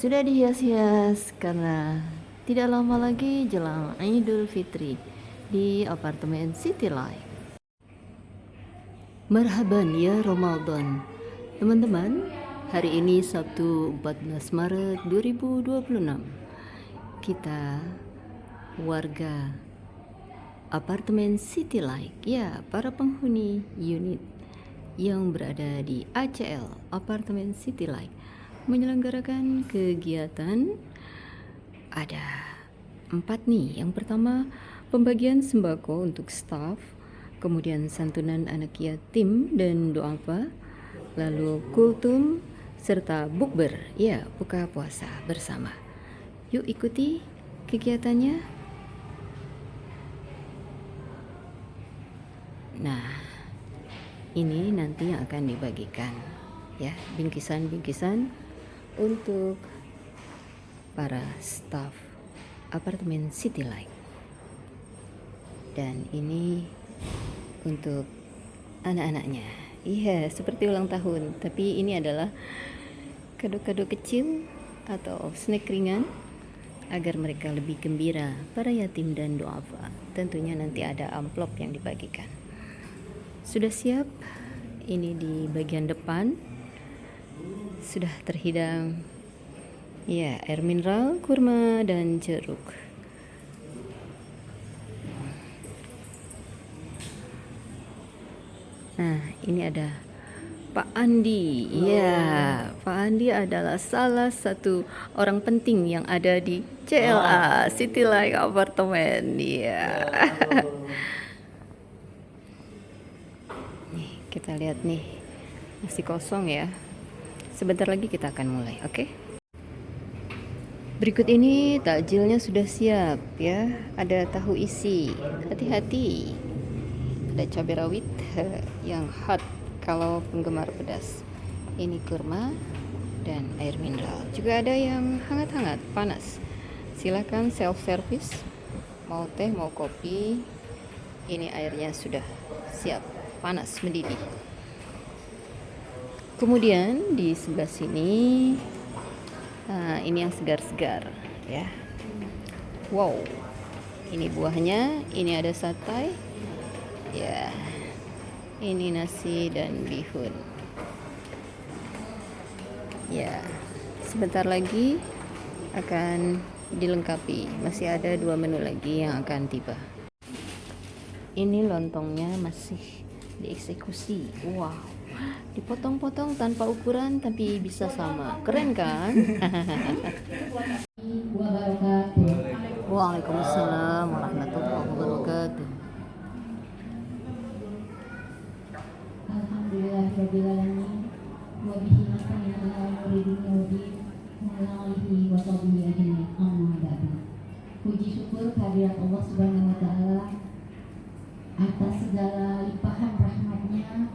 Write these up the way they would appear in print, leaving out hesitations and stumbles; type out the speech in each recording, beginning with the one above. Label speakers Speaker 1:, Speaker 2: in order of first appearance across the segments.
Speaker 1: sudah dihias-hias karena tidak lama lagi jelang Idul Fitri di apartemen City Life. Marhaban ya Ramadan. Teman-teman, hari ini Sabtu 14 Maret 2026. Kita warga apartemen City Life, ya, para penghuni unit yang berada di ACL, apartemen City Life, menyelenggarakan kegiatan. Ada 4 nih. Yang pertama, pembagian sembako untuk staf, kemudian santunan anak yatim dan doa apa, lalu kultum, serta bukber, ya, buka puasa bersama. Yuk ikuti kegiatannya. Nah, ini nanti yang akan dibagikan, ya, bingkisan-bingkisan untuk para staf apartemen City Life. Dan ini untuk anak-anaknya. Iya, seperti ulang tahun, tapi ini adalah kado-kado kecil atau snack ringan agar mereka lebih gembira, para yatim dan duafa. Tentunya nanti ada amplop yang dibagikan. Sudah siap? Ini di bagian depan sudah terhidang, ya, air mineral, kurma, dan jeruk. Nah, ini ada Pak Andi. Ya, Pak Andi adalah salah satu orang penting yang ada di CLA, City Life Apartemen. Ya. Nih, kita lihat nih, masih kosong ya. Sebentar lagi kita akan mulai, oke? Berikut ini takjilnya sudah siap, ya. Ada tahu isi. Hati-hati. Ada cabai rawit yang hot kalau penggemar pedas. Ini kurma dan air mineral. Juga ada yang hangat-hangat, panas. Silakan self service. Mau teh, mau kopi. Ini airnya sudah siap, panas, mendidih. Kemudian di sebelah sini, ini yang segar-segar, ya. Wow, ini buahnya. Ini ada satay, ya. Ini nasi dan bihun, ya. Sebentar lagi akan dilengkapi. Masih ada 2 menu lagi yang akan tiba. Ini lontongnya masih dieksekusi. Wow, dipotong-potong tanpa ukuran tapi bisa sama. Keren kan? Waalaikumsalam warahmatullahi wabarakatuh.
Speaker 2: Alhamdulillahirabbil alamin wa bihi nasta'inu ala umuri dunya wa din wa ala alihi wa sahbihi ajmain. Amma ba'du. Puji syukur kehadirat Allah Subhanahu wa taala atas segala limpahan rahmatnya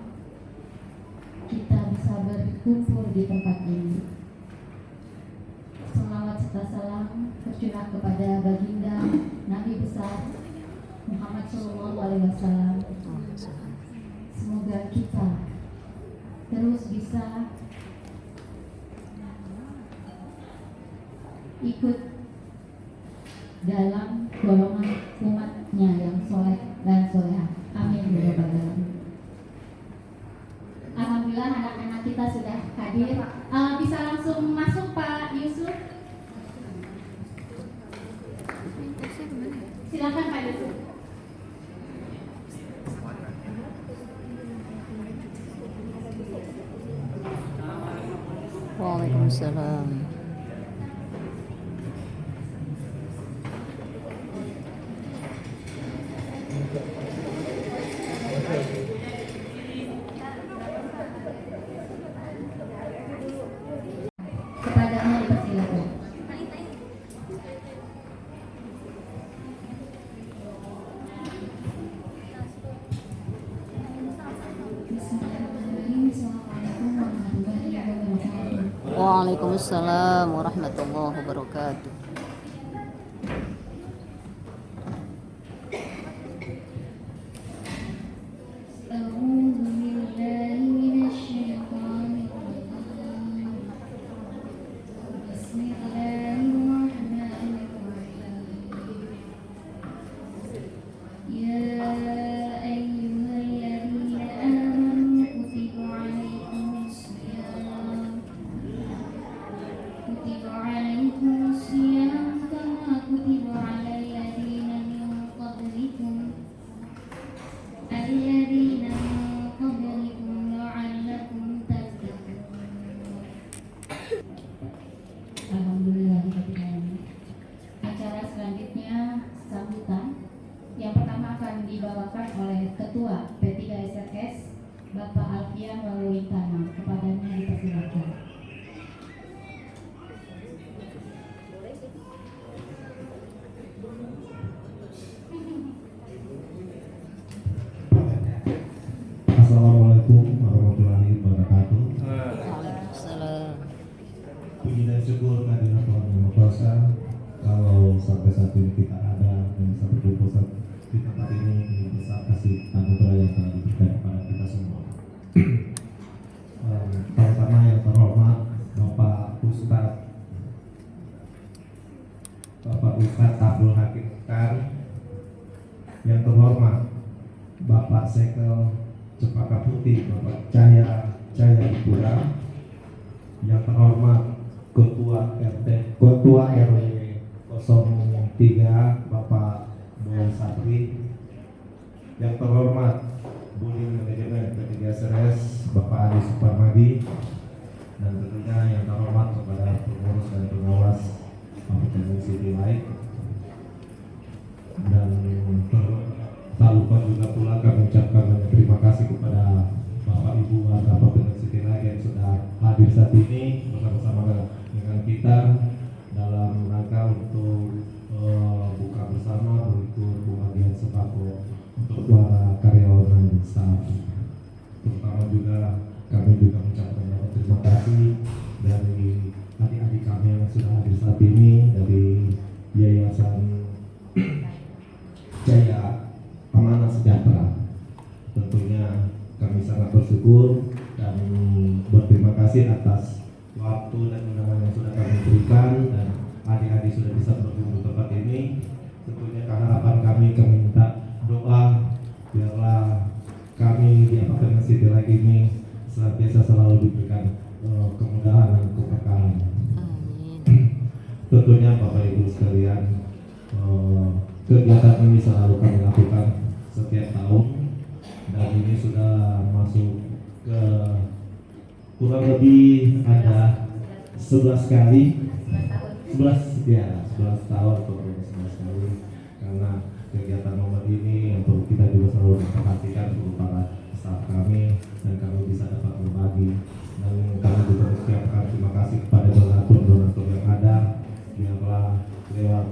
Speaker 2: kita bisa berkumpul di tempat ini. Selawat serta salam tercurah kepada baginda Nabi besar Muhammad Sallallahu Alaihi Wasallam. Semoga kita terus bisa ikut dalam golongan umatnya yang soleh dan solehah. Amin ya rabbal alamin. Alhamdulillah anak-anak kita sudah hadir. Bisa langsung masuk Pak Yusuf. Silakan Pak Yusuf.
Speaker 1: Waalaikumsalam.
Speaker 2: Kepadanya dipersilakan. Bismillahirrahmanirrahim. Assalamualaikum warahmatullahi wabarakatuh.
Speaker 1: Waalaikumsalam warahmatullahi wabarakatuh.
Speaker 2: Bismillahirrahmanirrahim.
Speaker 3: puji dan syukur kehadirat Tuhan Yang Maha Kuasa. Kalau sampai saat ini kita ada dan bisa berkumpul di tempat ini besar kasih anugerah yang telah diberikan kepada kita semua. Pertama yang terhormat Bapak Ustadz Abdul Hakim Khan, yang terhormat Bapak Sekel Cempaka Putih, Bapak Cahya Dipura, yang terhormat Ketua RW 03 Bapak Boy Satri, yang terhormat Bullying Manajemen P3 SRS Bapak Adi Suparmadi, dan tentunya yang terhormat kepada pengurus dan pengawas Kabupaten City Light. Dan tak lupa juga pula kami ucapkan banyak terima kasih kepada Bapak Ibu warga Kabupaten City Light yang sudah hadir saat ini bersama-sama dengan kita dalam rangka untuk buka bersama berikut pembagian sembako untuk para karyawan dan staf. Terutama juga kami juga mengucapkan banyak terima kasih dari adik-adik kami yang sudah hadir saat ini dari Yayasan Jaya Amanah Sejahtera. Tentunya kami sangat bersyukur dan berterima kasih atas waktu dan undangan yang sudah kami berikan, dan adik-adik sudah bisa berkumpul tempat ini. Tentunya harapan kami minta doa biarlah kami di Apartemen City Light ini senantiasa selalu diberikan kemudahan dan keberkahan. Tentunya Bapak Ibu sekalian, kegiatan ini selalu kami lakukan setiap tahun, dan ini sudah masuk ke kurang lebih ada 11 kali, 11 tahun atau 11 kali, karena kegiatan momen ini yang perlu kita juga selalu perhatikan untuk para staf kami, dan kami bisa dapat berbagi. Dan kami juga mengucapkan terima kasih kepada donatur yang ada, biarlah lewat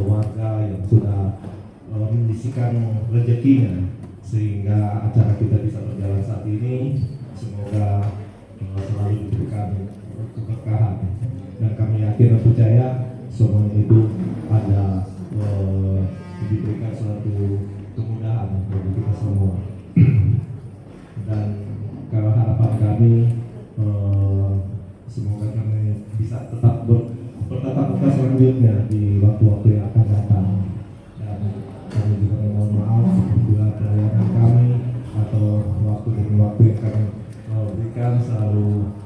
Speaker 3: warga yang sudah menyisikan rezekinya sehingga acara kita bisa berjalan saat ini. Semoga selalu diberikan keberkahan, dan kami yakin dan percaya semuanya itu ada diberikan suatu kemudahan bagi kita semua. Dan kalau harapan kami semoga kami bisa tetap bertatap muka selanjutnya di waktu-waktu yang akan datang. Dan kami juga mohon maaf apabila pelayanan kami atau waktu demi waktu yang kami berikan selalu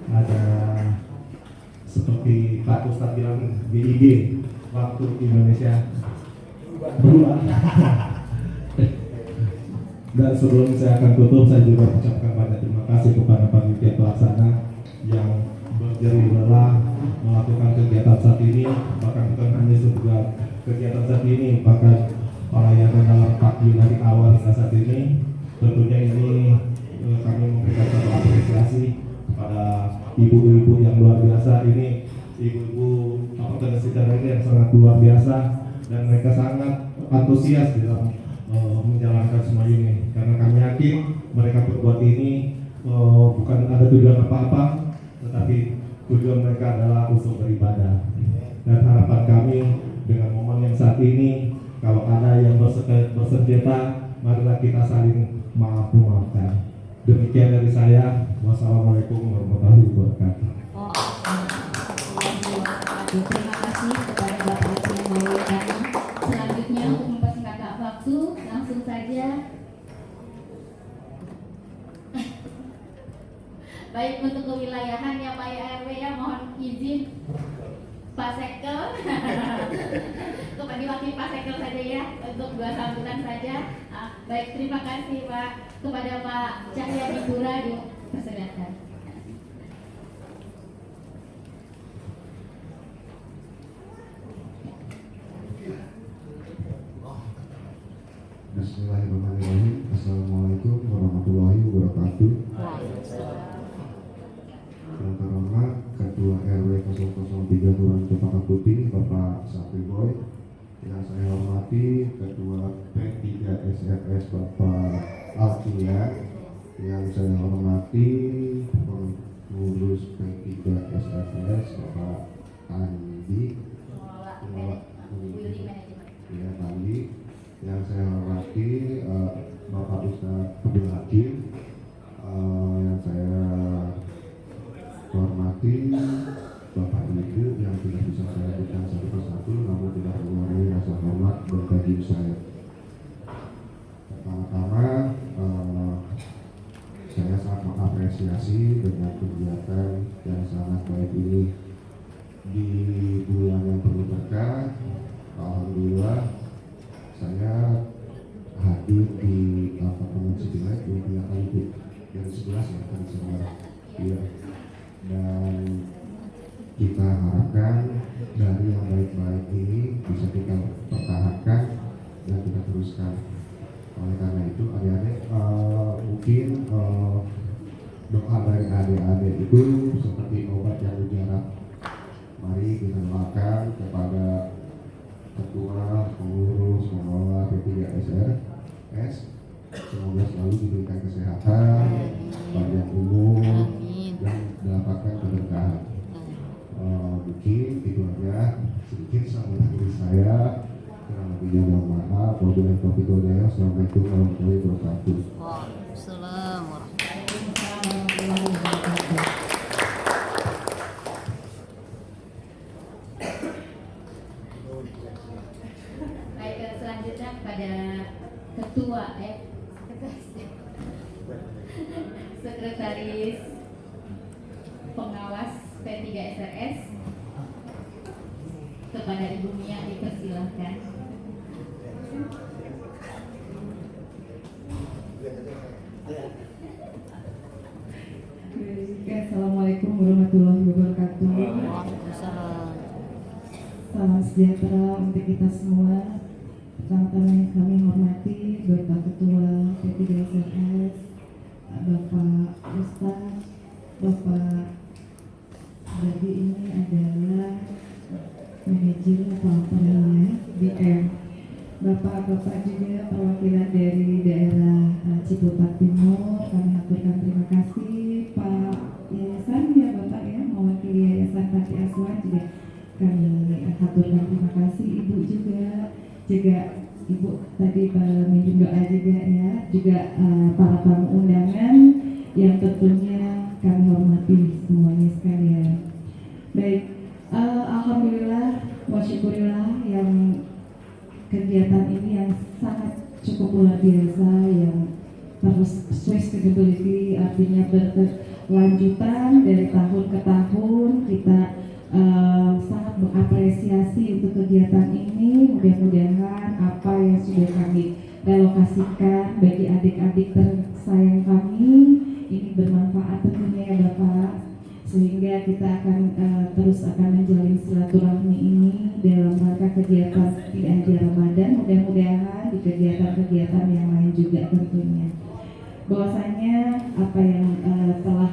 Speaker 3: ada seperti Pak Ustadz bilang GIG, waktu Indonesia berubah. Dan sebelum saya akan tutup, saya juga ucapkan banyak terima kasih kepada panitia pelaksana yang berjerih lelah melakukan kegiatan saat ini. Bahkan bukan hanya juga kegiatan saat ini, bahkan pelayanan dalam takbir dari awal hingga saat ini. Tentunya ini kami memberikan satu apresiasi kepada ibu-ibu yang luar biasa. Ini ibu-ibu Kabupaten City yang sangat luar biasa, dan mereka sangat antusias dalam menjalankan semua ini, karena kami yakin mereka berbuat ini bukan ada tujuan apa-apa, tetapi tujuan mereka adalah untuk beribadah. Dan harapan kami dengan momen yang saat ini, kalau ada yang bersengketa, marilah kita saling maaf-memaafkan. Demikian dari saya. Wassalamualaikum warahmatullahi wabarakatuh.
Speaker 2: Terima kasih kepada Bapak Haji Maulana. Selanjutnya untuk mempersingkat waktu, langsung saja. Baik, untuk kewilayahan ya Pak RW ya, mohon izin Pak Sekel. Kepada diwakili Pak Sekel saja ya, untuk 2 sambutan saja. Baik, terima kasih Pak. Kepada Pak Cahya Dipura dipersilakan.
Speaker 4: Bismillahirrahmanirrahim. Assalamualaikum warahmatullahi wabarakatuh. Yang terhormat Ketua RW 003 Kelurahan Cempaka Putih Bapak Sapri Boy, yang saya hormati Ketua P3 SRS Bapak Alkia, yang saya hormati hormati Bapak Ibu yang tidak bisa saya sebutkan satu persatu, namun tidak mengurangi rasa hormat dan kagum saya. Pertama-tama, saya sangat mengapresiasi dengan kegiatan yang sangat baik ini di bulan yang penuh berkah. Alhamdulillah, saya hadir di apartemen City Light 23 kali Bu, yang 11 ya kan sebenarnya. Iya. Dan kita harapkan dari yang baik-baik ini bisa kita pertahankan dan kita teruskan. Oleh karena itu adik-adik mungkin doa dari adik-adik itu seperti obat yang mujarab. Mari kita doakan kepada ketua, pengurus, pengelola P3SRS, semoga selalu diberikan kesehatan, panjang umur, dan mendapatkan keberkahan. Mungkin itu aja sedikit sambutan dari saya. Kurang lebihnya mohon maaf. Wabillahi taufiq wal hidayah. Assalamualaikum warahmatullahi wabarakatuh.
Speaker 1: Waalaikumsalam
Speaker 2: Waalaikumsalam warahmatullahi wabarakatuh. Baik, selanjutnya kepada ketua sekretaris pengawas P3SRS, kepada Ibu Mia dipersilahkan.
Speaker 5: Assalamualaikum warahmatullahi wabarakatuh.
Speaker 1: Waalaikumsalam.
Speaker 5: Salam sejahtera untuk kita semua. Pertama-tama yang kami hormati Bapak Ketua P3SRS, Bapak Ustaz, Bapak, jadi ini adalah manajer atau apa namanya BM, Bapak-bapak juga perwakilan dari daerah Ciputat Timur. Kami aturkan terima kasih Pak Yayasan ya Bapak ya, mewakili Yayasan Panti Asuhan juga kami aturkan terima kasih. Ibu juga Ibu tadi minjem doa juga ya, juga para tamu undangan yang tentunya kami hormati semuanya sekalian. Baik, alhamdulillah wa syukurillah yang kegiatan ini yang sangat cukup luar biasa, yang terus sustainability, artinya berkelanjutan dari tahun ke tahun. Kita sangat mengapresiasi untuk kegiatan ini. Mudah-mudahan apa yang sudah kami relokasikan bagi adik-adik tersayang kami ini bermanfaat tentunya ya Bapak, sehingga kita akan terus akan menjalin silaturahmi ini dalam rangka kegiatan tidak hanya Ramadan, mudah-mudahan di kegiatan-kegiatan yang lain juga tentunya. Bahwasanya apa yang telah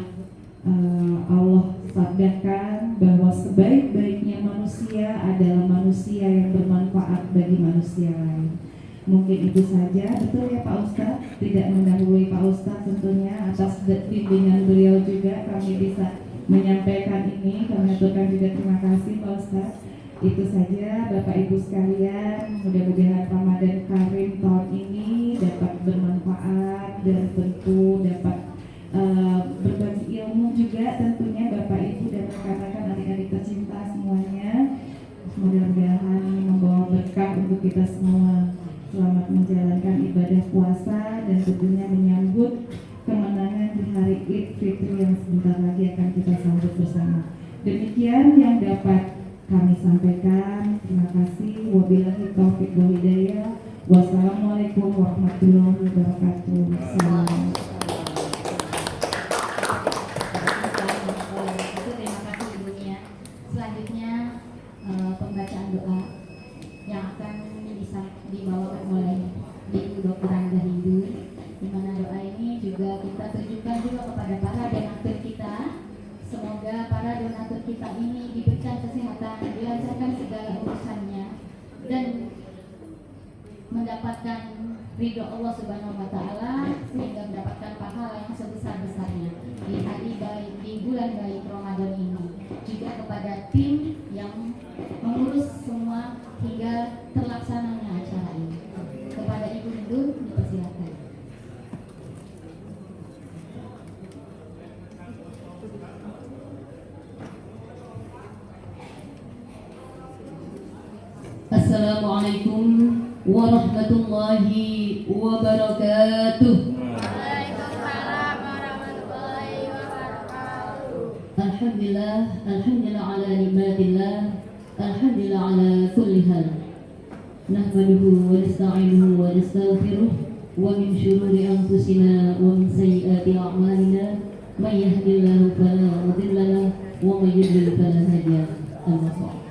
Speaker 5: Allah sabdakan bahwa sebaik-baiknya manusia adalah manusia yang bermanfaat bagi manusia lain. Mungkin itu saja, betul ya Pak Ustadz, tidak mendahului Pak Ustadz tentunya, atas bimbingan beliau juga kami bisa menyampaikan ini. Kami aturkan juga terima kasih Pak Ustadz. Itu saja Bapak Ibu sekalian, mudah-mudahan Ramadan Karim tahun ini dapat bermanfaat dan tentu dapat berbagi ilmu juga tentunya Bapak Ibu dan rekan-rekan adik-adik tercinta semuanya. Mudah-mudahan ini membawa berkah untuk kita semua. Selamat menjalankan ibadah puasa dan tentunya menyambut kemenangan di hari Idul Fitri yang sebentar lagi akan kita sambut bersama. Demikian yang dapat kami sampaikan. Terima kasih. Wabillahi taufiq wal hidayah. Wassalamualaikum warahmatullahi wabarakatuh. Salam.
Speaker 2: Terima kasih Ibunya. Selanjutnya pembacaan doa yang akan dibawakan oleh Ibu Dr. Angga Hindu, di mana doa ini juga kita tujukan juga kepada para donatur kita. Semoga para donatur kita ini diberikan kesehatan, dilancarkan segala urusannya, dan mendapatkan ridho Allah Subhanahu wa Ta'ala, sehingga mendapatkan pahala yang sebesar-besarnya di hari baik, di bulan baik Ramadan ini. Juga kepada tim yang mengurus semua hingga terlaksananya acara ini. Kepada Ibu Hindu dipersilakan. Assalamualaikum warahmatullahi wabarakatuh. Alhamdulillah, alhamdulillah ala nikmatillah, alhamdulillah ala kulli hal. Nahmaduhu wa nasta'inuhu wa nastaghfiruh wa min syururi anfusina wa min sayyiati a'malina may yahdihillahu fala mudilla lahu wa may yudlil fala hadiya lahu.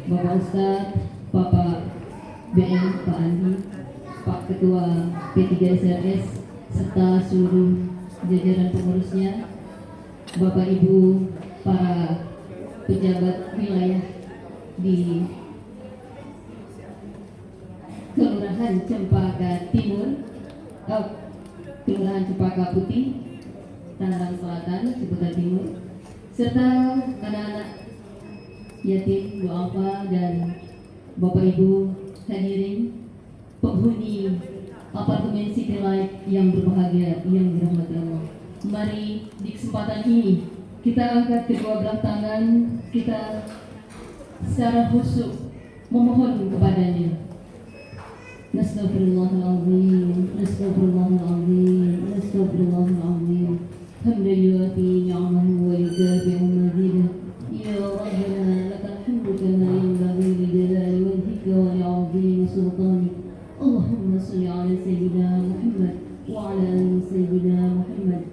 Speaker 2: Bapak Ustaz, Bapak BM, Pak Andi, Pak Ketua P3SRS serta seluruh jajaran pengurusnya, Bapak Ibu para pejabat wilayah di Kelurahan Cempaka Timur, Kelurahan Cempaka Putih, Tangerang Selatan, Cempaka Timur, serta anak-anak yatim, duafa, dan Bapak Ibu hadirin penghuni apartemen City Light yang berbahagia, yang dirahmati Allah. Mari di kesempatan ini kita angkat kedua belah tangan kita secara khusyuk memohon kepadanya. Nastaghfirullahaladzim, nastaghfirullahaladzim, nastaghfirullahaladzim. Hamdan yuwafi ni'amahu wa yukafi'u mazidah. Ya Rabbana lakal hamdu kama yanbaghi li jalali wajhika wa li'azimi sultanik. Allahumma salli ala sayyidina Muhammad wa ala ali sayyidina Muhammad.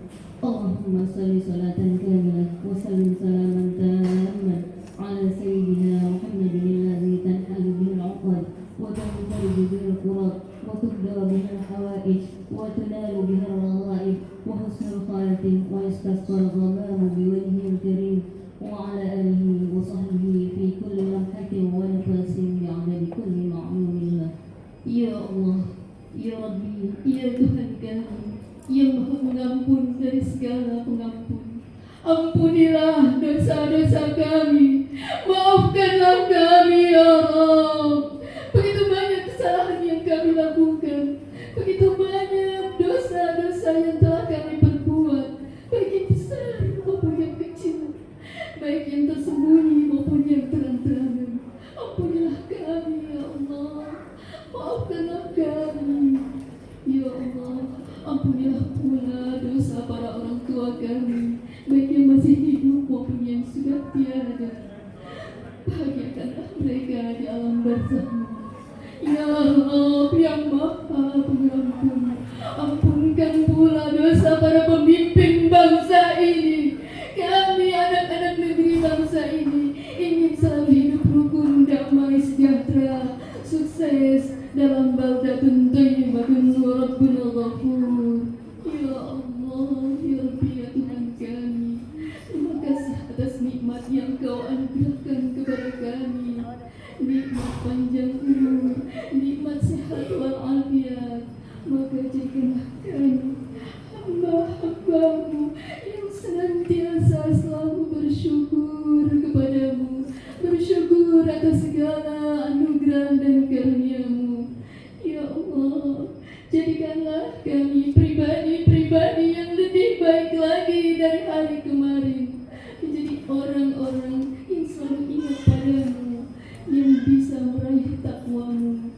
Speaker 2: Allahumma salli salatan kamilah wa sallim salaman tamman ala sayyidina Muhammadin alladhi tanhalu bihi al-'uqad wa tanfariju bihi al-qurab wa tubda bihi al-hawaij wa tunalu bihi al-raghaib wa husnul khatim wa yastasqa al-ghamamu bi wajhihi al-karim wa ala alihi wa sahbihi fi kulli lamhatin wa nafasin bi'adadi kulli ma'lumin. Ya Allah, Ya Rabbi, Ya Tuhan kami yang Maha Pengampun dari segala pengampun, ampunilah dosa-dosa kami, maafkanlah kami ya Allah. Begitu banyak kesalahan yang kami lakukan, begitu banyak dosa-dosa yang telah kami perbuat, baik yang besar maupun yang kecil, baik yang tersembunyi maupun yang terang-terangan. Ampunilah kami ya Allah, maafkanlah kami ya Allah. Ampunilah pula dosa para orang tua kami, baik yang masih hidup maupun yang sudah tiada. Bahagiakanlah mereka di alam barzakh. Ya Allah yang Maha Pengampun, ampunkan pula dosa para pemimpin bangsa ini. Kami anak-anak negeri bangsa ini ingin selalu hidup rukun, damai, sejahtera, sukses dalam baldatun thayyibatun wa rabbuna ghafur. Ya Allah, ya Rabbi, ya Tuhan kami, terima kasih atas nikmat yang Kau anugerahkan kepada kami, nikmat panjang umur, nikmat sehat walafiat. Maka jadikanlah kami hamba-hamba-Mu yang senantiasa selalu bersyukur kepadamu, bersyukur atas segala anugerah dan karunia-Mu. Ya Allah, jadikanlah kami pribadi-pribadi yang lebih baik lagi dari hari kemarin, menjadi orang-orang yang selalu ingat padamu, yang bisa meraih takwa-Mu.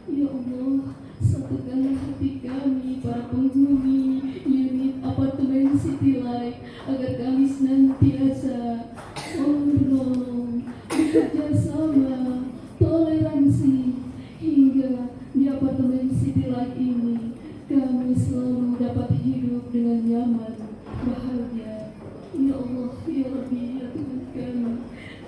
Speaker 2: Ya Allah, satukanlah hati kami para penghuni unit apartemen City Light agar kami senantiasa ngobrol, bekerja sama, toleransi, hingga di apartemen City Light ini kami selalu dapat hidup dengan nyaman, bahagia. Ya Allah, ya Rabbi, ya Tuhan kami,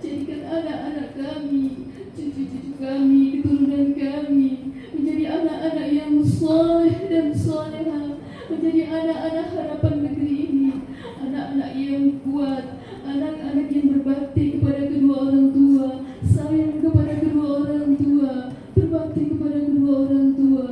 Speaker 2: jadikan anak-anak kami, cucu-cucu kami, keturunan kami menjadi anak-anak yang soleh dan solehah, menjadi anak-anak harapan negeri ini, anak-anak yang kuat, anak-anak yang berbakti kepada kedua orang tua, sayang kepada kedua orang tua, berbakti kepada kedua orang tua,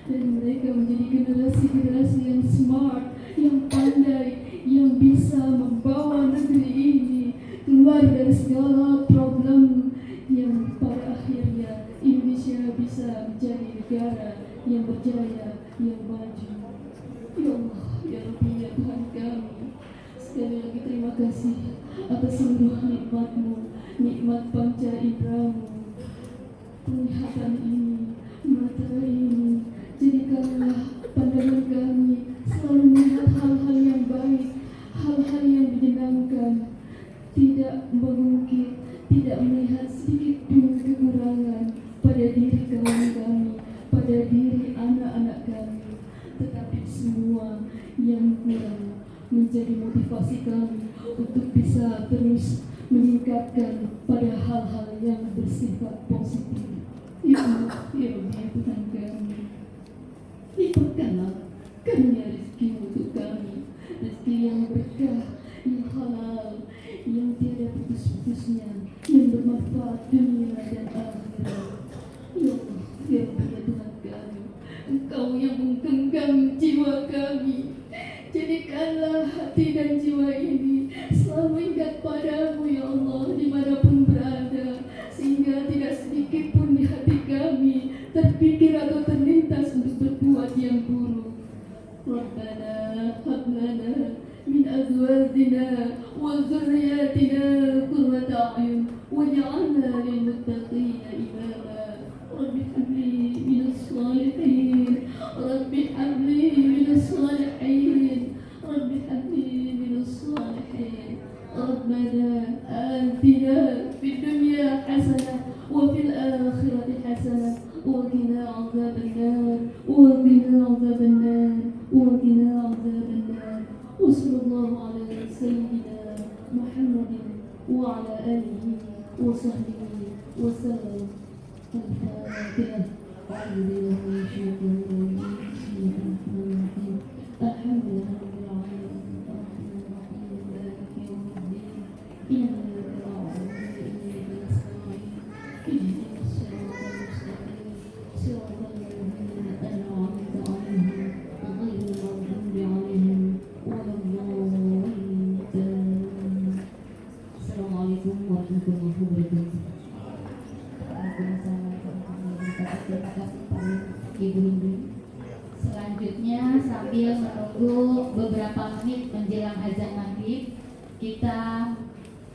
Speaker 2: dan mereka menjadi generasi-generasi yang smart, yang pandai, yang bisa membawa negeri ini keluar dari segala problem, yang pada akhirnya Indonesia bisa menjadi negara yang berjaya, yang maju. Ya Allah, ya Rabbi, ya Tuhan kami, sekali lagi terima kasih atas seluruh nikmat-Mu, nikmat panca indera-Mu, penglihatan ini, mata ini, jadikanlah pandangan kami selalu melihat hal-hal yang baik, hal-hal yang menyenangkan, tidak mengungkit, tidak melihat sedikit pun kekurangan pada diri kami, pada diri anak-anak kami, tetapi semua yang kurang menjadi motivasi kami untuk bisa terus meningkatkan pada hal-hal yang bersifat positif. Ya Allah, ya Tuhan kami, lipatkanlah karunia rezeki untuk kami, rezeki yang berkah, yang halal, yang tiada putus-putusnya, yang bermanfaat dunia dan akhirat. Ya Allah, ya Tuhan kami, Engkau yang menggenggam jiwa kami, jadikanlah hati dan jiwa ini selalu ingat padamu ya Allah dimanapun berada, sehingga tidak sedikit pun di hati kami terpikir atau terlintas untuk berbuat yang buruk. Rabbana hab lana min azwajina wa dzurriyyatina qurrata a'yun waj'alna lil muttaqina imama. Rabbi habli minas salihin, Rabbi habli minas salihin, Rabbi habli minas salihin. Rabbana atina fid dunya hasanah wa fil akhirati hasanah wa qina adzaban nar wa qina adzaban nar wa qina adzaban nar. Wa sallallahu ala sayyidina Muhammadin wa ala alihi wa sahbihi wa sallam. الفاتحة. أعوذ بالله من الشيطان الرجيم. بسم الله الرحمن الرحيم. الحمد لله رب العالمين الرحمن الرحيم مالك يوم الدين. إياك نعبد وإياك نستعين. اهدنا الصراط المستقيم صراط الذين أنعمت عليهم غير المغضوب عليهم ولا الضالين. السلام عليكم ورحمة الله وبركاته. Terima kasih pada ibu-ibu. Selanjutnya sambil menunggu beberapa menit menjelang azan maghrib, kita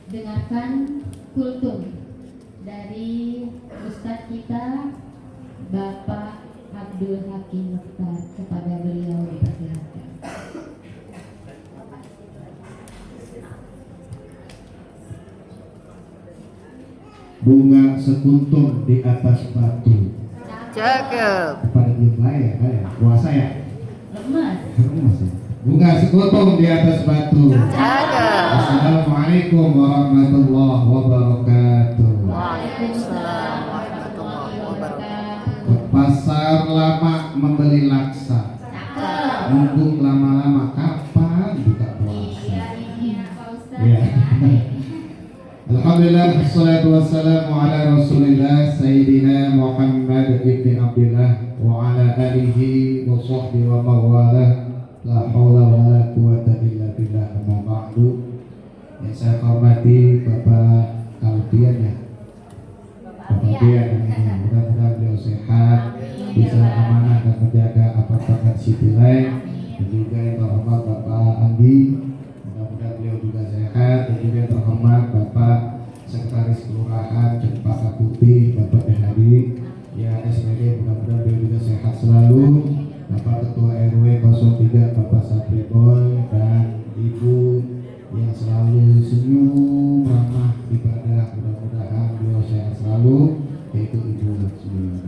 Speaker 2: dengarkan kultum dari Ustadz kita Bapak Abdul Hakim Mukhtar. Kepada beliau dipersilakan.
Speaker 6: Bunga sekuntum di atas batu.
Speaker 1: Cakep.
Speaker 6: Pada diem ya, puasa ya.
Speaker 2: Lemas.
Speaker 6: Lemas ya. Bunga sekuntum di atas batu.
Speaker 1: Cakep.
Speaker 6: Assalamualaikum warahmatullahi wabarakatuh.
Speaker 1: Waalaikumsalam warahmatullahi wabarakatuh.
Speaker 6: Ke pasar lama membeli laksa. Mumpung lama-lama kapan buka puasa. Ya. Alhamdulillah, wassalatu wassalamu ala rasulillah Sayyidina Muhammad ibn Abdillah wa ala alihi wa sahbihi wa mawalah. La hawla wa la quwata illa billah, amma ba'du. Yang saya hormati Bapak Kalbian ya, Bapak Bian, mudah-mudahan beliau sehat, bisa amanah dan menjaga apartemen Citileng. Dan juga yang terhormat Bapak Andi, mudah-mudahan beliau juga sehat. Dan juga yang terhormat Bapak Sekretaris Kelurahan Cempaka Putih, Bapak Dehadi ya SPD, mudah-mudahan beliau juga sehat selalu. Bapak Ketua RW 03 Bapak Sapri Boy, dan Ibu yang selalu senyum ramah ibadah, mudah-mudahan beliau sehat selalu, yaitu Ibu Laksmi.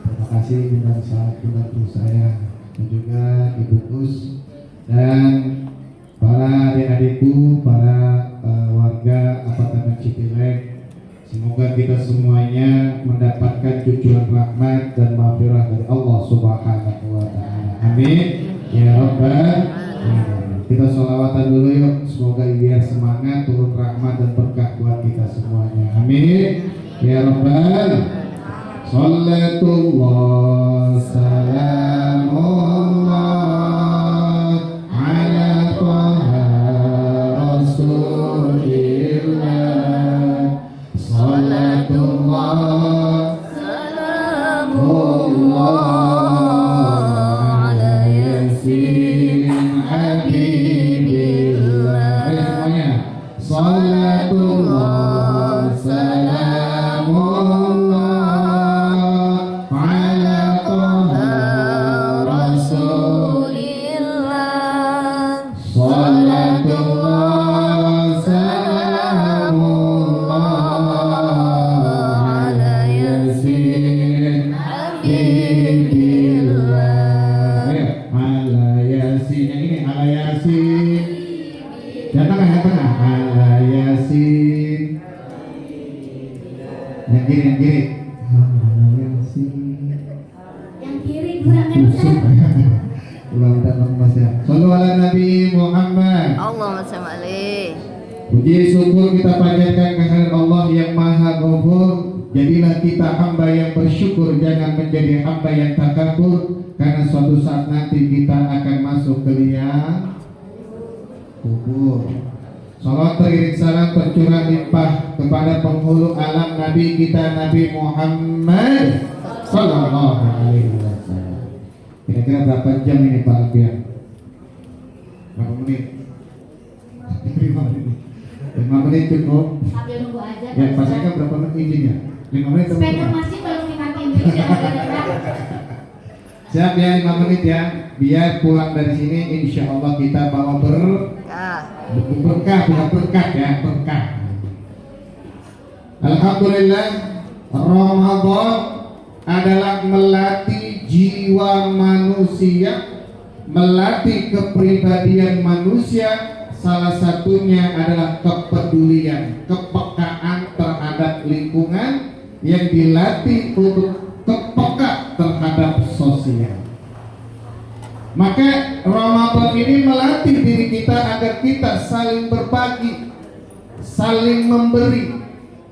Speaker 6: Terima kasih bintang pembantu saya dan juga Ibu Kus dan para adik-adikku, para warga apartemen Citileng. Semoga kita semuanya mendapatkan cucuran rahmat dan maghfirah dari Allah Subhanahu wa taala. Amin ya rabbal alamin. Kita sholawatan dulu yuk, semoga biar semangat, turun rahmat dan berkah buat kita semuanya. Amin ya rabbal. Sallatullah salamullah ala Taha Rasulillah. Salatullah salamullah ala Yasin Habibillah. Ayo semuanya. Salatullah salamullah Yang tengah. Ala Yasin. Yang kiri. Ala Yasin.
Speaker 2: Yang kiri kurangnya Ustaz.
Speaker 6: Ulang dan lemas ya. Sallu ala Nabi Muhammad.
Speaker 1: Allahumma shalli alaihi.
Speaker 6: Puji syukur kita panjatkan kehadirat Allah yang Maha Ghafur. Jadilah kita hamba yang bersyukur, jangan menjadi hamba yang takabur, karena suatu saat nanti kita akan masuk ke liang kubur. Salawat teriring salam tercurah limpah kepada penghulu alam Nabi kita Nabi Muhammad Sallallahu Alaihi Wasallam. Kira-kira berapa jam ini Pak Alfian? Berapa menit? 5 menit. 5 menit cukup.
Speaker 2: Sambil nunggu aja.
Speaker 6: Ya, pastikan berapa menit izinnya? 5 menit.
Speaker 2: Sepeda masih belum nikmatin juga.
Speaker 6: Siap ya, 5 menit ya. Biar pulang dari sini insya Allah kita bawa berkah, bukan berkah ya, berkah. Alhamdulillah, Ramadan adalah melatih jiwa manusia, melatih kepribadian manusia. Salah satunya adalah kepedulian, kepekaan terhadap lingkungan, yang dilatih untuk kepeka terhadap sosial. Maka Ramadan ini melatih diri kita agar kita saling berbagi, saling memberi.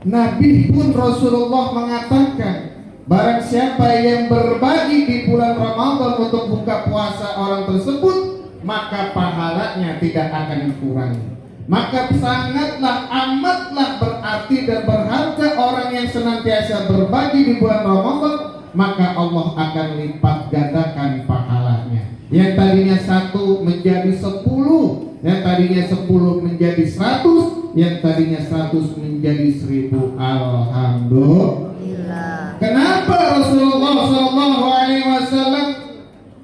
Speaker 6: Nabi pun Rasulullah mengatakan, barang siapa yang berbagi di bulan Ramadan untuk buka puasa orang tersebut, maka pahalanya tidak akan dikurangi. Maka sangatlah amatlah berarti dan berharga orang yang senantiasa berbagi di bulan Ramadan, maka Allah akan lipat gandakan pahalanya. Yang tadinya 1 menjadi 10, yang tadinya 10 menjadi 100, yang tadinya 100 menjadi 1000. Alhamdulillah. Kenapa Rasulullah SAW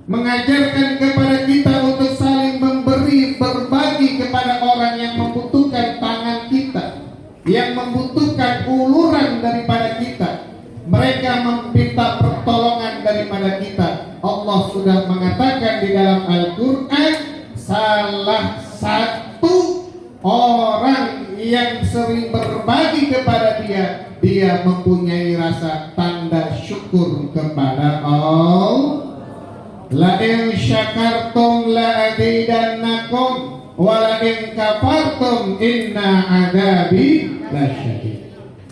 Speaker 6: mengajarkan kepada kita untuk saling memberi, berbagi kepada orang yang membutuhkan tangan kita, yang membutuhkan uluran daripada kita, mereka meminta pertolongan daripada kita. Allah sudah mengatakan di dalam Al-Quran, salah satu orang yang sering berbagi kepada dia mempunyai rasa tanda syukur kepada Allah. La in syakartum la azidannakum wa la in kafartum inna adabi lasyadid.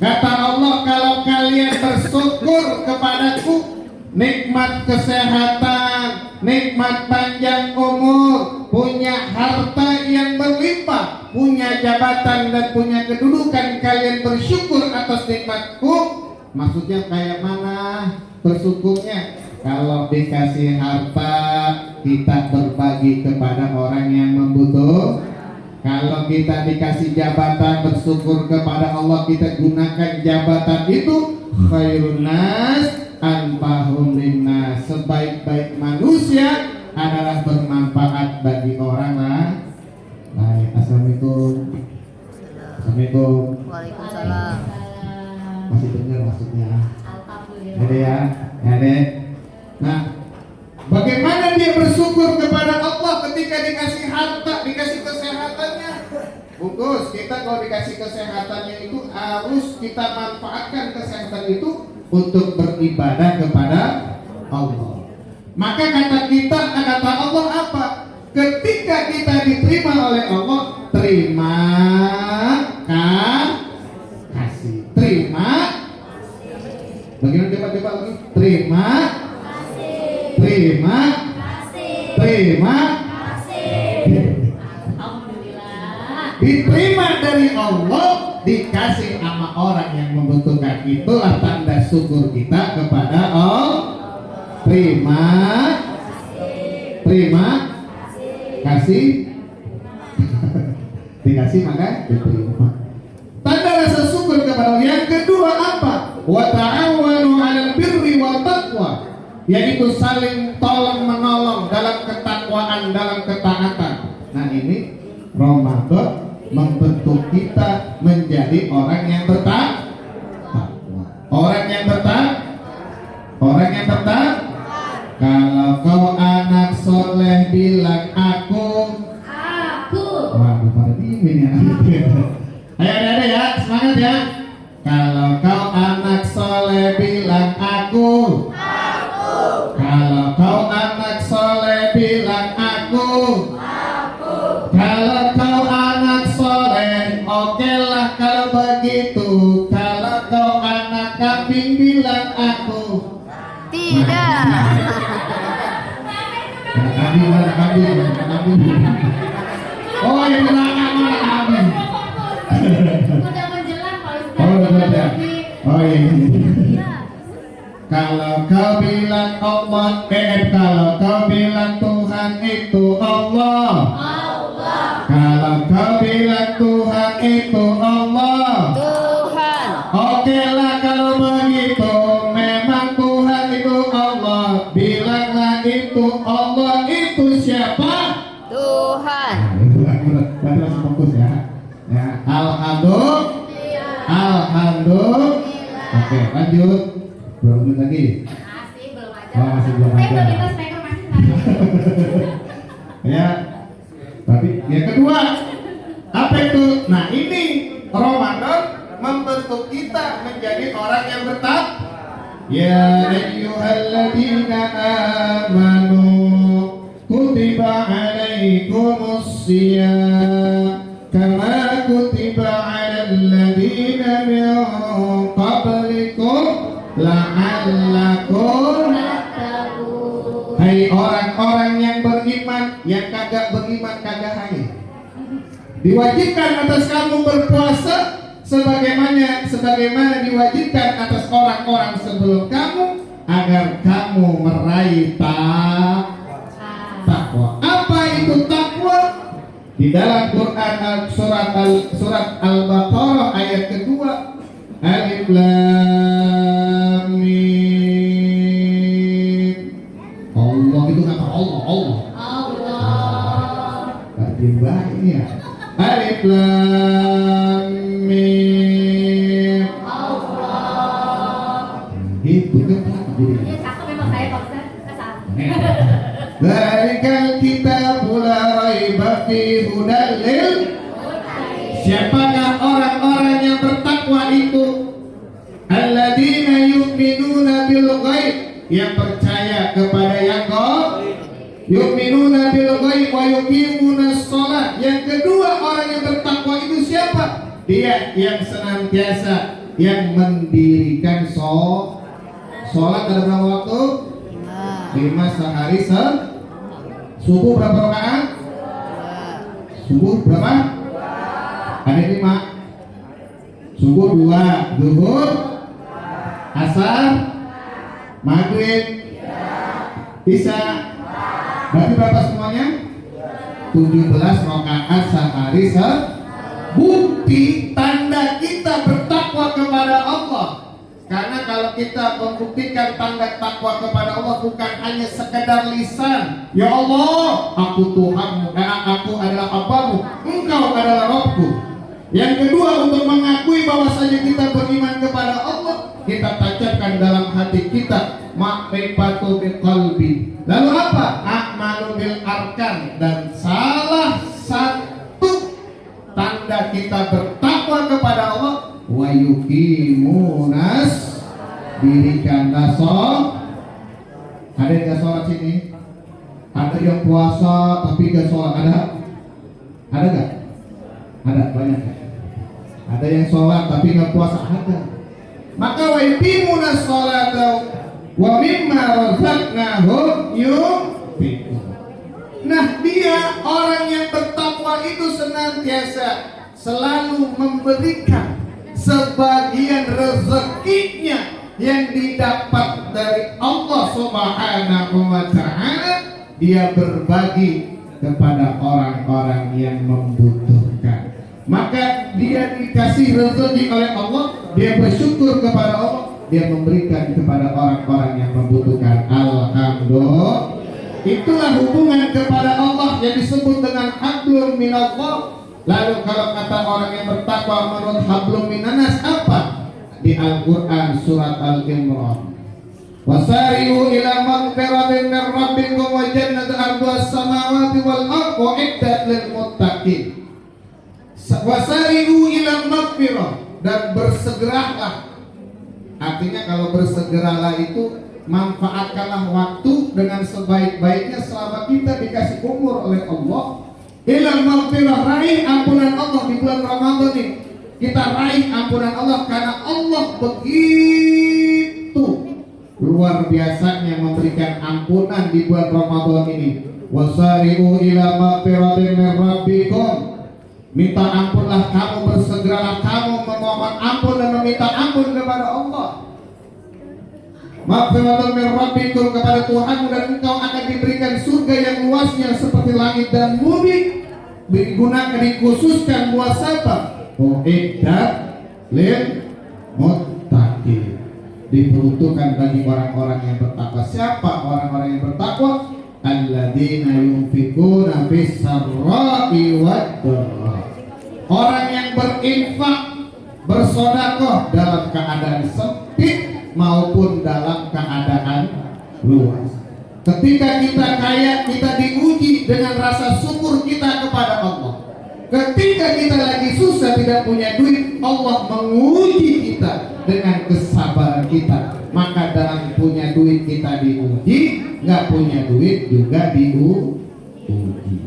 Speaker 6: Kata Allah, kalau kalian bersyukur kepadaku, nikmat kesehatan, nikmat panjang umur, punya harta yang berlimpah, punya jabatan dan punya kedudukan, kalian bersyukur atas nikmatku. Maksudnya kayak mana bersyukurnya? Kalau dikasih harta, kita berbagi kepada orang yang membutuhkan. Kalau kita dikasih jabatan, bersyukur kepada Allah, kita gunakan jabatan itu. Khairun nas anfa'uhum linnas. Sebaik-baik manusia adalah bermanfaat bagi orang lain. Baik, assalamualaikum. Assalamualaikum.
Speaker 1: Waalaikumsalam.
Speaker 6: Masih dengar maksudnya?
Speaker 2: Alhamdulillah.
Speaker 6: Ada ya, ada. Nah, bagaimana dia bersyukur kepada Allah ketika dikasih harta, dikasih kesehatannya? Bungkus, kita kalau dikasih kesehatannya itu harus kita manfaatkan kesehatan itu untuk beribadah kepada Allah. Maka kata Allah apa? Ketika kita diterima oleh Allah, terima kasih. Terima. Bagaimana coba lagi? Terima kasih. Diterima dari Allah, dikasih sama orang yang membutuhkan. Itulah tanda syukur kita kepada Allah. Terima kasih. Dikasih maka diterima. Tanda rasa syukur kepada Allah. Yang kedua apa? Wa ta'awanu 'alal birri wa taqwa, yaitu saling tolong menolong dalam ketakwaan, dalam ketaatan. Nah, ini Ramadan membentuk kita menjadi orang yang bertakwa. Orang yang bertakwa. Kalau kau anak soleh bilang aku. Waduh, pada diem ini ya. Ayo ada ya, semangat ya. Kalau kau anak soleh bilang aku. Kalau kau anak soleh bilang aku. Kalau kau anak soleh, oke lah kalau begitu. Kalau kau anak kambing bilang aku.
Speaker 1: Tidak.
Speaker 6: Anak kambing, anak kambing, anak kambing. Oh yang belakang anak kambing.
Speaker 2: Udah menjelang kalau
Speaker 6: Oh
Speaker 2: sekarang
Speaker 6: betul ya.
Speaker 2: lebih.
Speaker 6: Oh iya. Kalau kau bilang Allah, kalau kau bilang Tuhan itu Allah. Kalau kau bilang Tuhan itu Allah.
Speaker 1: Tuhan.
Speaker 6: Oke lah kalau begitu, memang Tuhan itu Allah. Bilanglah itu Allah itu siapa?
Speaker 1: Tuhan.
Speaker 6: Berarti langsung fokus ya. Ya, alhamdulillah. Alhamdulillah. Oke, lanjut. Berapa menit lagi?
Speaker 2: Masih belum aja.
Speaker 6: Oh, masih belum
Speaker 2: Saya
Speaker 6: aja.
Speaker 2: belum minta speaker masih.
Speaker 6: Ya. Tapi yang kedua, apa itu? Nah, ini Ramadan membentuk kita menjadi orang yang bertakwa. Ya ayyuhalladzina amanu kutiba alaikumus shiyam kama kutiba alal ladzina min qablikum la'allakum. Hai orang-orang yang beriman, yang kagak beriman kagak hai. Diwajibkan atas kamu berpuasa sebagaimana diwajibkan atas orang-orang sebelum kamu agar kamu meraih takwa. Apa itu takwa? Di dalam Quran surat Al-Baqarah ayat kedua, Alif Lam Mim. Allah itu kata Allah. Tiba ini ya. Alif Lam Mim. Gitu kan.
Speaker 2: Iya cakep memang saya Pak Ustaz. Kesal.
Speaker 6: Dzalikal kitabu la raiba fihi hudal lil. Siapakah orang-orang yang bertakwa itu? Alladzina yu'minuna bil ghaib, yang percaya kepada yang gaib. Yu'minuna bil ghaib wa yuqimunas shalah. Yang kedua orang yang bertakwa itu siapa? Dia yang senantiasa yang mendirikan sholat pada berapa waktu? 5 sehari subuh berapa rakaat? Subuh berapa? Ada 5. Subuh 2, zuhur, asar, maghrib, isya. Berarti berapa semuanya? 17 rakaat sehari bukti tanda kita bertakwa kepada Allah. Karena kalau kita membuktikan tanda takwa kepada Allah bukan hanya sekedar lisan, ya Allah, aku Tuhanmu, aku adalah Apamu, Engkau adalah Rabbku. Yang kedua, untuk mengakui bahwasanya kita beriman kepada Allah, kita tancapkan dalam hati kita ma'rifatu bil qalbi. Lalu apa? A'malu bil arkan. Dan salah satu tanda kita bertakwa kepada Allah, wa yuqimunas, dirikanlah sholat. Ada yang gak sholat sini? Ada yang puasa tapi gak sholat? Ada gak? Ada, banyak ya? Ada yang sholat tapi gak puasa? Ada. Maka wa yuqimunas sholat wa mimma razaqnahum yunfiqun. Nah, dia orang yang bertakwa itu senantiasa selalu memberikan sebagian rezekinya yang didapat dari Allah Subhanahu wa ta'ala, dia berbagi kepada orang-orang yang membutuhkan. Maka dia dikasih rezeki oleh Allah, dia bersyukur kepada Allah, dia memberikan kepada orang-orang yang membutuhkan. Alhamdulillah. Itulah hubungan kepada Allah yang disebut dengan hablum minallah. Lalu kalau kata orang yang bertakwa menurut hablum minanas apa? Di Al-Quran surat Al-Imran, wasari'u ila maghfiratin min rabbikum wa jannatin 'arduha as-samawati wal ardu u'iddat lil muttaqin. Wasari'u ila magfirah, dan bersegeralah. Artinya kalau bersegeralah itu manfaatkanlah waktu dengan sebaik-baiknya selama kita dikasih umur oleh Allah. Ila magfirah, raih ampunan Allah di bulan Ramadan ini. Kita raih ampunan Allah karena Allah begitu luar biasanya memberikan ampunan di bulan Ramadan ini. Wasari'u ila magfiratin min rabbikum, minta ampunlah kamu, bersegeralah kamu memohon ampun dan meminta ampun kepada Allah. Magfiratan min rabbikum, kepada Tuhanmu, dan engkau akan diberikan surga yang luasnya seperti langit dan bumi, digunakan dikhususkan buat siapa? Uiddat lil muttaqin, diperuntukkan bagi orang-orang yang bertakwa. Siapa orang-orang yang bertakwa? Alladzina yunfikuna fis sarra'i wad dharra, orang yang berinfak, bersedekah dalam keadaan sempit maupun dalam keadaan luas. Ketika kita kaya, kita diuji dengan rasa syukur kita kepada Allah. Ketika kita lagi susah, tidak punya duit, Allah menguji kita dengan kesabaran kita. Maka dalam punya duit kita diuji, nggak punya duit juga diuji.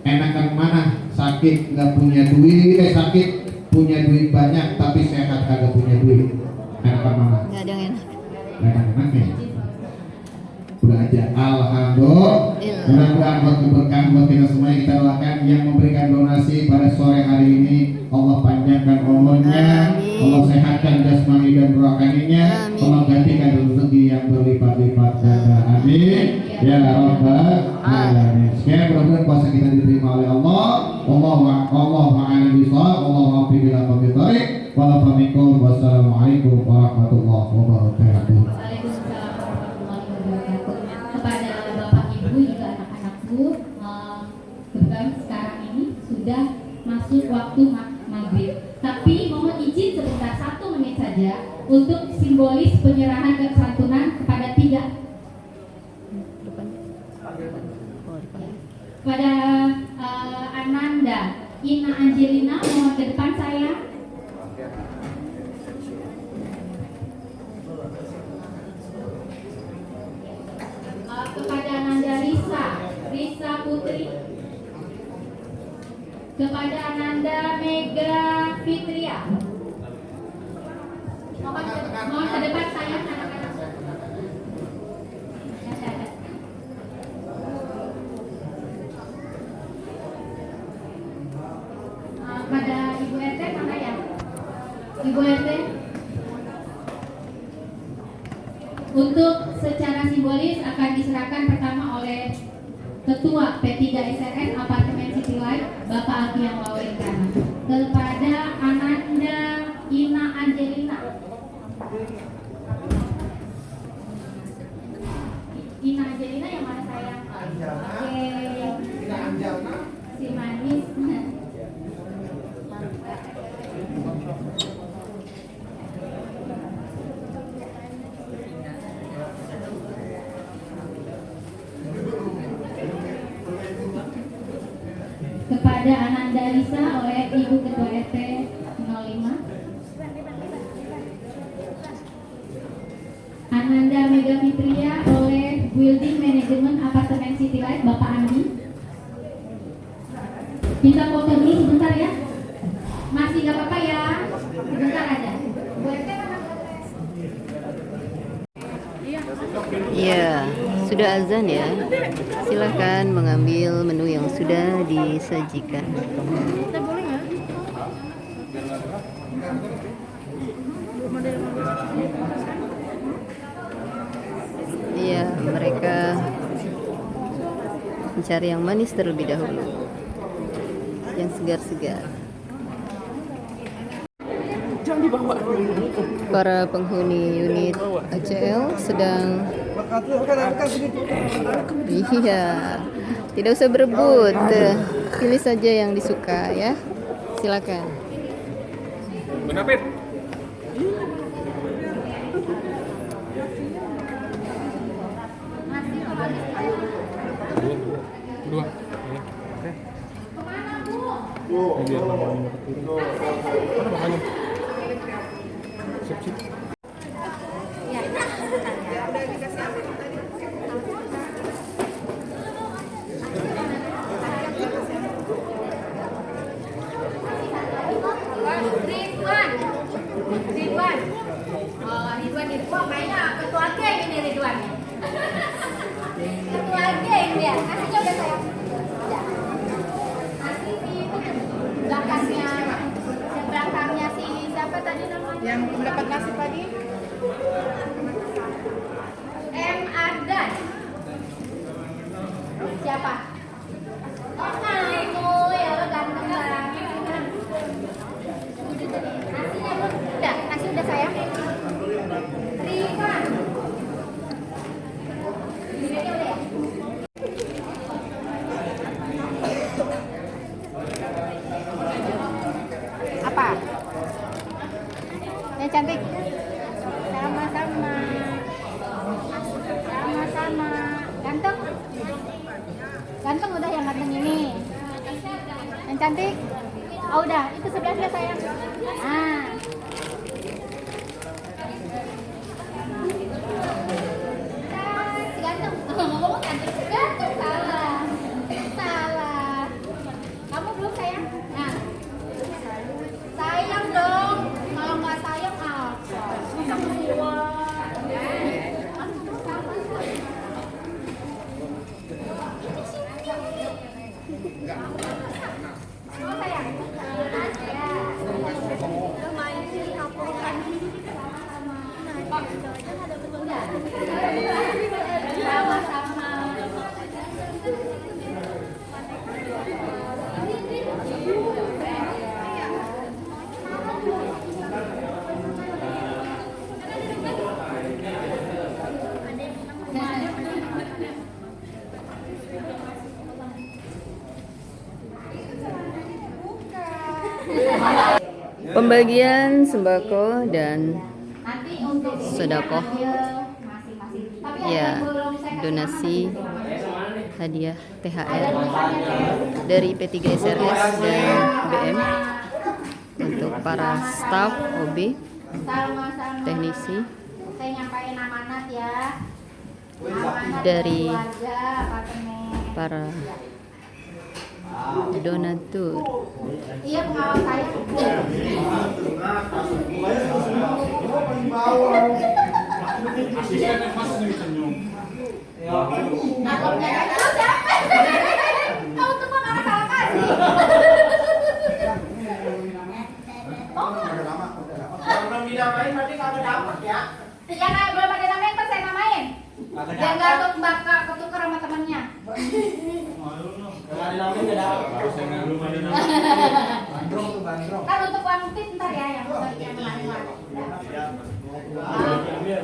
Speaker 6: Enakan mana? Sakit nggak punya duit, sakit punya duit banyak tapi sehat kagak punya duit. Enakan mana?
Speaker 1: Nggak ada yang enak.
Speaker 6: Enakan ya? Udah aja. Alhamdulillah. Mudah-mudahan buat keberkahan buat kita semua. Kita doakan yang memberikan donasi pada sore hari ini, Allah panjangkan umurnya, Allah sehatkan jasmani dan rohaninya, Allah gantikan rezeki yang berlipat-lipat ganda. Amin ya rabbal alamin. Sekian, mudah-mudahan puasa kita diterima oleh Allah. Allahu a'lam bishawab. Allahu a'lam bishawab. Wassalamualaikum warahmatullahi wabarakatuh.
Speaker 2: Waalaikumsalam warahmatullahi wabarakatuh. Kepada Bapak Ibu juga anak-anakku, kebetulan sekarang ini sudah masuk waktu maghrib. Tapi mohon izin sebentar, 1 menit saja untuk simbolis penyerahan dan santunan kepada 3. Kepada Ananda, Ina Angelina, mohon ke depan saya. Kepada Ananda Risa Putri, kepada Ananda Mega Fitria, mohon ke depan saya anak-anak. Pada Ibu RT mana ya? Ibu RT, untuk secara simbolis akan diserahkan pertama oleh Ketua P3 SRN Apartemen City Light, Bapak Agiang Wawenkana, kepada Ananda Ina Angelina. Ina Angelina yang mana sayang? Oke. Si manis. Kepada Ananda Lisa oleh Ibu Ketua RT 05. Ananda Mega Fitria oleh Building Management Apartemen City Light, Bapak Andi. Minta foto dulu sebentar ya. Masih nggak apa-apa ya. Sebentar aja. Bu RT mana?
Speaker 1: Ya, sudah azan ya. Silahkan mengambil menu yang sudah disajikan. Iya, mereka mencari yang manis terlebih dahulu, yang segar-segar. Para penghuni unit ACL sedang, iya, tidak usah berebut, pilih saja yang disuka ya, silakan.
Speaker 2: Kemana Bu?
Speaker 7: Ridwan. Ridwan. Oh, Ridwan itu kayaknya ketua geng ini Ridwan. Ketua geng dia. Kasihnya udah saya. Ya. Kasih si itu belakangnya si siapa tadi namanya?
Speaker 8: Yang mendapat nasi pagi?
Speaker 7: M. Ardan. Siapa? Oh, kamu ya lo ganteng banget. Nasinya belum? Udah, nasi udah sayang. Rifan. Ini udah ya? Apa? Yang cantik? Sama-sama. Sama-sama. Ganteng? Ganteng udah yang ganteng ini. Yang cantik? Oh udah, itu sebelahnya sayang. Ah. Ganteng. Ngomong ganteng. Ganteng salah. Salah. Kamu belum sayang? Nah. Sayang dong. Kalau nggak sayang apa? Semua. Oh sayang. Ya. Lumayan sih aku kan. Sama-sama.
Speaker 1: Pembagian sembako dan
Speaker 7: Nanti untuk
Speaker 1: sedekah.
Speaker 7: masing-masing. Tapi ada
Speaker 1: Ya,
Speaker 7: yang belum saya kasih
Speaker 1: donasi hadiah THR
Speaker 7: nama.
Speaker 1: dari P3 SRS dan BM untuk para staf OB,
Speaker 7: Sama-sama.
Speaker 1: teknisi,
Speaker 7: Saya nyampain amanat ya. Amanat
Speaker 1: Dari
Speaker 7: keluarga apartemen.
Speaker 1: para donatur.
Speaker 7: Iya pengawal saya. Nah, kalau nggak tahu siapa? Kamu tuh kok nggak salah kasih.
Speaker 8: Belum dinamain berarti kagak dapat ya?
Speaker 7: Ya kayak belum ada namanya ntar saya namain. Biar nggak tuh bakal ketukar sama temennya.
Speaker 8: Kalau ada namanya nggak dapat. Bandrong tuh bandrong.
Speaker 7: Kan untuk uang tip ntar ya yang kemarin. Ya.